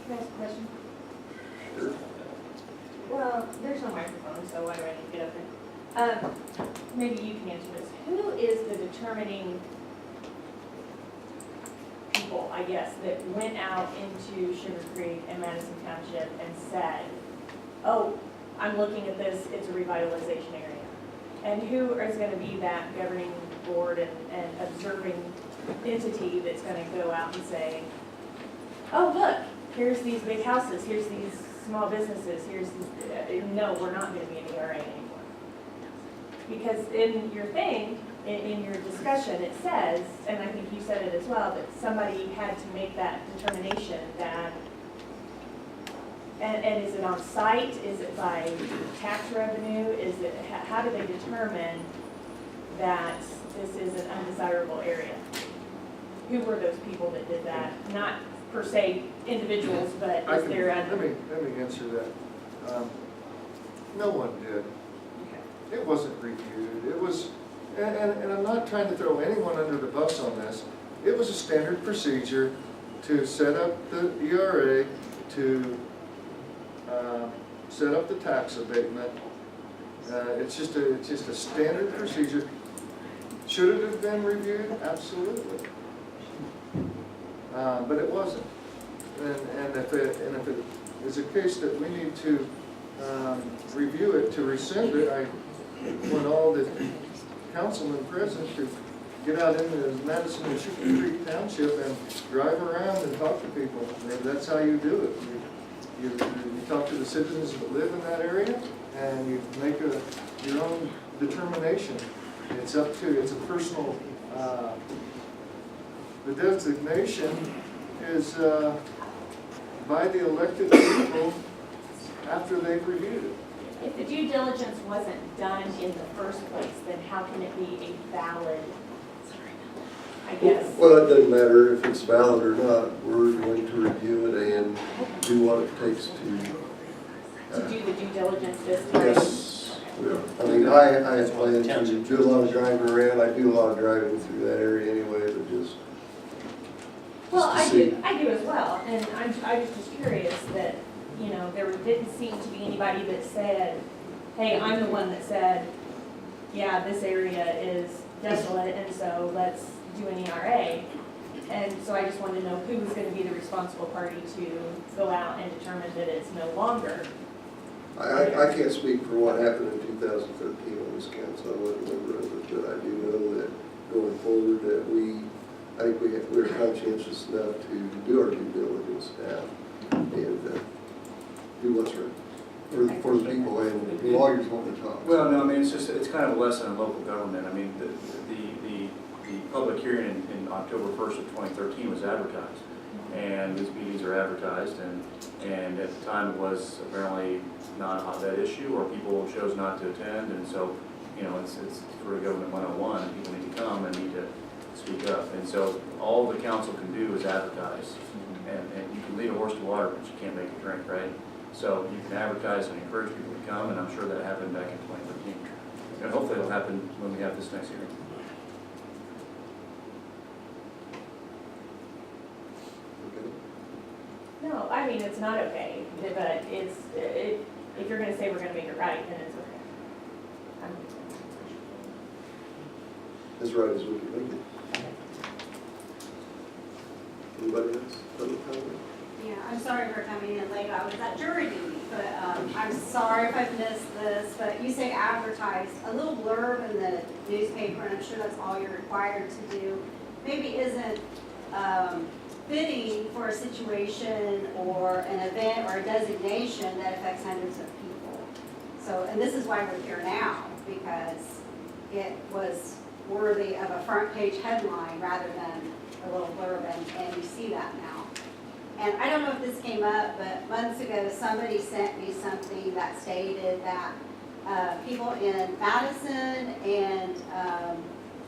Can I ask a question? Sure. Well, there's no microphone, so why do I need to get up there? Maybe you can answer this. Who is the determining people, I guess, that went out into Sugar Creek and Madison Township and said, oh, I'm looking at this, it's a revitalization area? And who is gonna be that governing board and observing entity that's gonna go out and say, oh, look, here's these big houses, here's these small businesses, here's, no, we're not gonna be in the RA anymore. Because in your thing, in your discussion, it says, and I think you said it as well, that somebody had to make that determination that, and is it on site, is it by tax revenue, is it, how do they determine that this is an undesirable area? Who were those people that did that? Not per se individuals, but is there a... Let me answer that. No one did. Okay. It wasn't reviewed. It was, and I'm not trying to throw anyone under the bus on this. It was a standard procedure to set up the ERA, to set up the tax abatement. It's just a standard procedure. Should it have been reviewed? Absolutely. But it wasn't. And if it is a case that we need to review it, to rescind it, I want all the councilmen present to get out into Madison and Sugar Creek Township and drive around and talk to people. That's how you do it. You talk to the citizens that live in that area, and you make your own determination. It's up to, it's a personal, the designation is by the elected people after they've reviewed it. If the due diligence wasn't done in the first place, then how can it be a valid, I guess? Well, it doesn't matter if it's valid or not. We're going to review it and do what it takes To do the due diligence this time? yes. I mean, I plan to do a lot of driving around. I do a lot of driving through that area anyway, but just Well, to I see. do as well, and I was just curious that, you know, there didn't seem to be anybody that said, hey, I'm the one that said, yeah, this area is desolate, and so let's do an ERA. And so I just wanted to know who was going to be the responsible party to go out and determine that it's no longer. I can't speak for what happened in 2013 on this council. I wasn't a member of it, but I do know that going forward that I think we're conscientious enough to do our due diligence now and do what's right for the people, and the lawyers want to talk. Well, no, I mean, it's kind of a lesson in local government. I mean, the public hearing in October 1st of 2013 was advertised, and these meetings are advertised, and at the time it was apparently not a hotbed issue, or people chose not to attend, and so, you know, it's for government 101, and people need to come and need to speak up, and so all the council can do is advertise, and you can lead a horse to water, but you can't make it drink, right? So you can advertise and encourage people to come, and I'm sure that happened back in 2013. And hopefully it'll happen when we have this next hearing. No, I mean, it's not okay, but if you're going to say we're going to make it right, then it's okay. As right as we can make it. Anybody else? Public comment? Yeah, I'm sorry for coming in late. I was at jury duty, but I'm sorry if I've missed this, but you say advertise. A little blurb in the newspaper, and I'm sure that's all you're required to do, maybe isn't fitting for a situation or an event or a designation that affects hundreds of people. So, and this is why we're here now, because it was worthy of a front page headline rather than a little blurb, and you see that now. And I don't know if this came up, but months ago somebody sent me something that stated that people in Madison and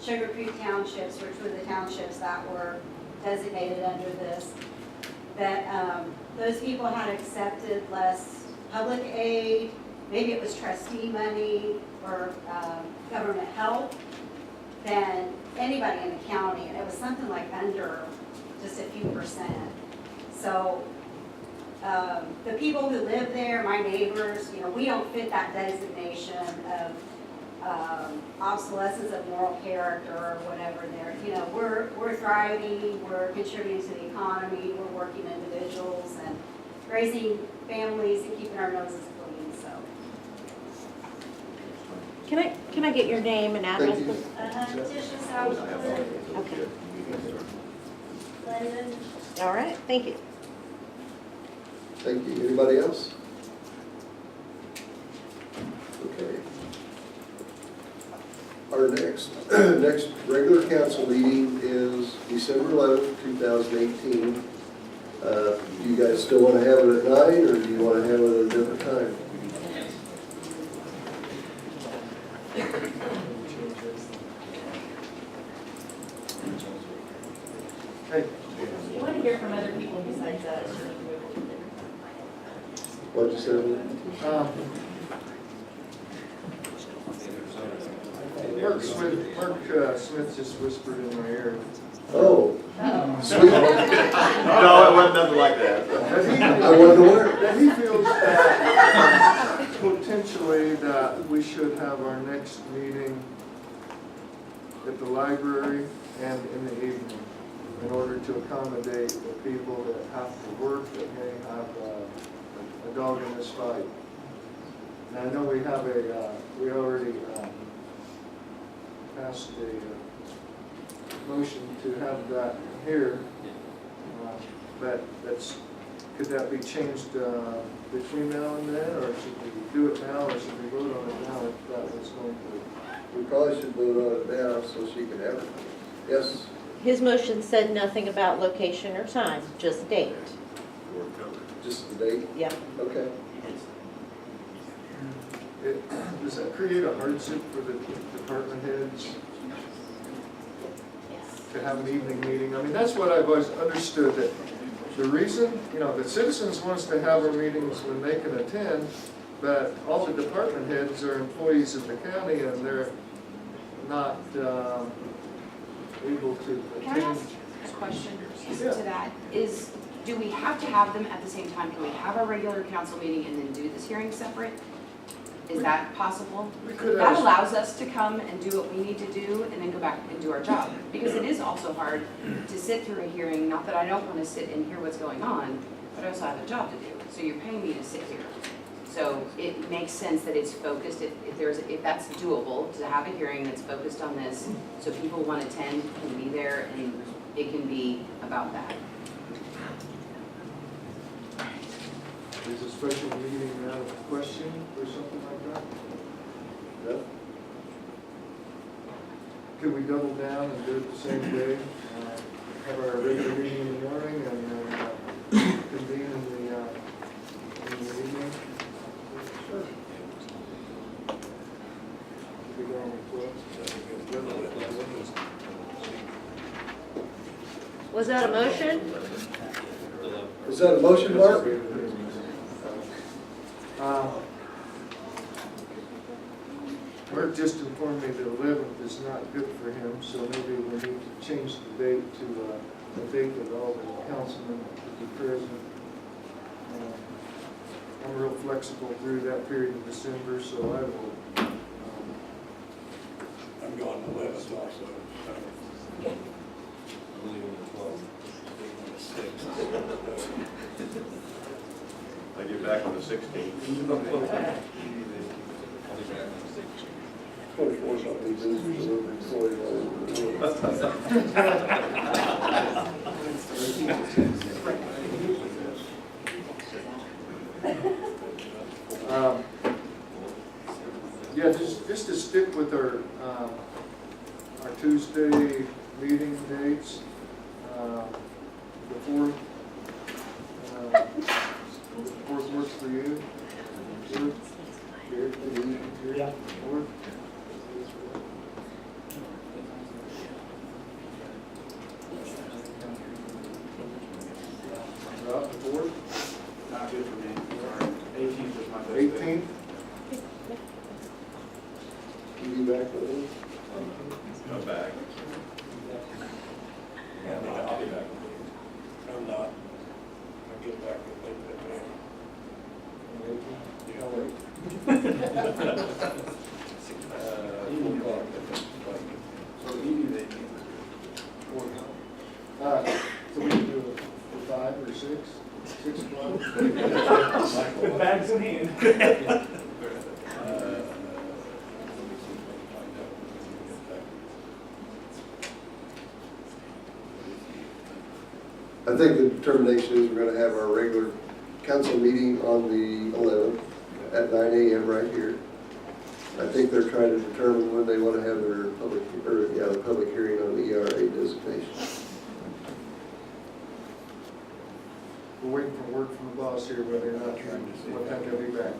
Sugar Creek townships, which were the townships that were designated under this, that those people had accepted less public aid, maybe it was trustee money or government help, than anybody in the county, and it was something like under just a few %. So the people who live there, my neighbors, you know, we don't fit that designation of obsolescence of moral character or whatever there. You know, we're thriving, we're contributing to the economy, we're working individuals and raising families and keeping our noses clean, so. Can I get your name and address? Thank you. Tisha Southwood, Okay, Glendon. all right, thank you. Thank you. Anybody else? Okay. Our next regular council meeting is December 11th, 2018. Do you guys still want to have it at 9, or do you want to have it at a different time? Hey, You want to hear from other people besides us. What'd you say? Mark Smith just whispered in my ear. Oh, sweet. No, it wasn't nothing like that. I wonder where. That he feels that potentially that we should have our next meeting at the library and in the evening in order to accommodate the people that have to work, that may have a dog in this fight. And I know we have we already passed a motion to have that here, but could that be changed between now and then, or should we do it now, or should we vote on it now if that was going to? We probably should vote on it now so she can have it. Yes? His motion said nothing about location or time, just date. Just the date? Yeah. Okay. Does that create a hardship for the department heads to have an evening meeting? I mean, that's what I've always understood, that the reason, you know, the citizens wants to have our meetings when they can attend, but all the department heads are employees of the county and they're not able to Can I attend. ask a question Yeah. to that? Do we have to have them at the same time? Can we have a regular council meeting and then do this hearing separate? Is that possible? We could That ask, allows us to come and do what we need to do and then go back and do our job. Because it is also hard to sit through a hearing, not that I don't want to sit and hear what's going on, but I also have a job to do. So you're paying me to sit here. So it makes sense that it's focused, if that's doable, to have a hearing that's focused on this, so people who want to attend can be there and it can be about that. is a special meeting out of question or something like that? No? Could we double down and do it the same day? Have our regular meeting in the morning and then convene in the evening? Sure. We go on the 12th. Was that a motion? Is that a motion, Mark? Mark just informed me the 11th is not good for him, so maybe we need to change the date to a date that all the councilmen could be present. I'm real flexible through that period of December, so I will. I'm gone the 11th also. I'm leaving the 12th. The 6th. I get back on the 16th. 24 something business delivery employee. Yeah, just to stick with our Tuesday meeting dates, the 4th. The 4th works for you? Yeah. 4th? Rob, the 4th? Not good for me. 18th is my best day. 18th? You be back with me? Come back. I'll be back. I'm not. I'll get back with you. So so we can do it for 5 or 6, 6 o'clock? With bags in hand. I think the determination is we're gonna have our regular council meeting on the 11th at 9 a.m. right here. I think they're trying to determine when they want to have their the public hearing on the ERA designation. We're waiting for word from the boss here, whether or not, what time they'll be back.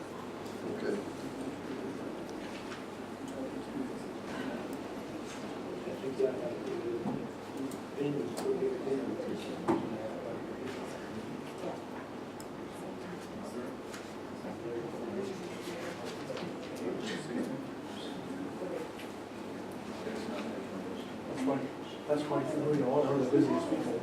Okay. That's quite familiar, all of the busiest people.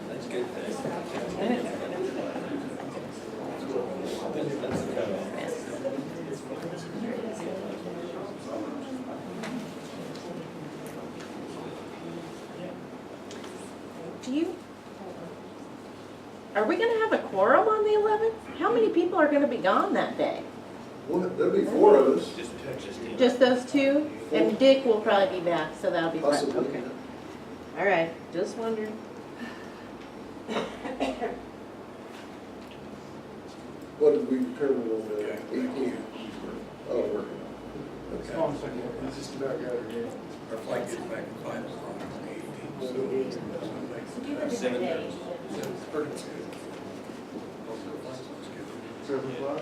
That's good. Are we gonna have a quorum on the 11th? How many people are gonna be gone that day? Well, there'll be 4 of us, Just those two? And Dick will probably be back, so that'll be fine. possibly. Okay. All right, just wondering. What did we determine on the 18th? Oh, Hold on okay. a second. It's just about got it here. Our flight gets back at 5 o'clock on the 18th, Do the 7 days. 7 o'clock?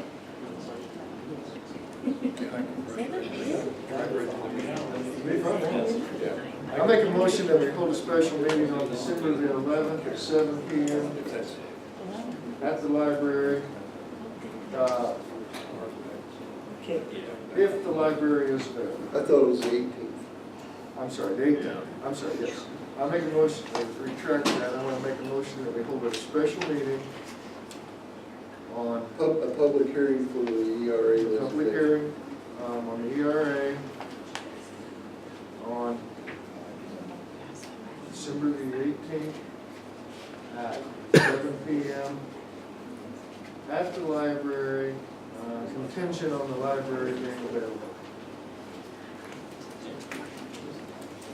I make a motion that we hold a special meeting on December the 11th at 7 p.m. at the library. If the library is available. I thought it was the 18th. I'm sorry, the 18th. I'm sorry, yes. I make a motion, to retract that. I want to make a motion that we hold a special meeting on A public hearing for the ERA public designation. hearing on the ERA on December the 18th at 7 p.m. at the library, contingent on the library being available.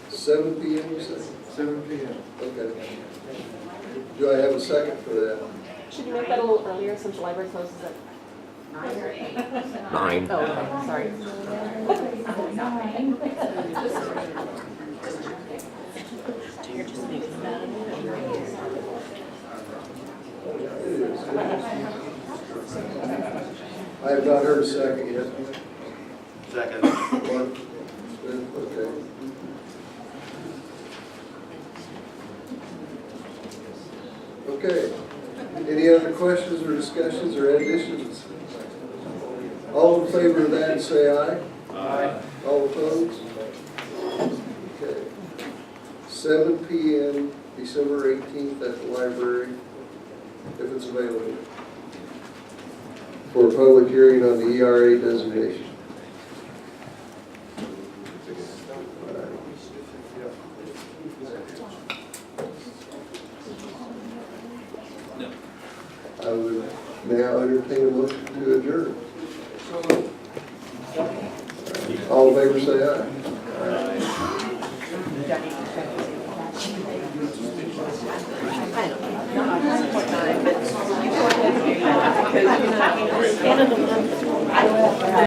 7 p.m. you said? 7 p.m. Okay. Do I have a second for that? Should you make that a little earlier since the library closes at 9 or 8? 9. Oh, okay, sorry. You're just thinking about it. I have not heard a second yet. Second. Mark Smith, okay. Okay. Any other questions or discussions or additions? All in favor of that, say aye. Aye. All opposed? Okay. 7 p.m., December 18th at the library, if it's available, for a public hearing on the ERA designation. I would now entertain a motion to adjourn. All in favor, say aye. I don't know. Not at this point in time, but you go ahead and do that because, you know, one of the ones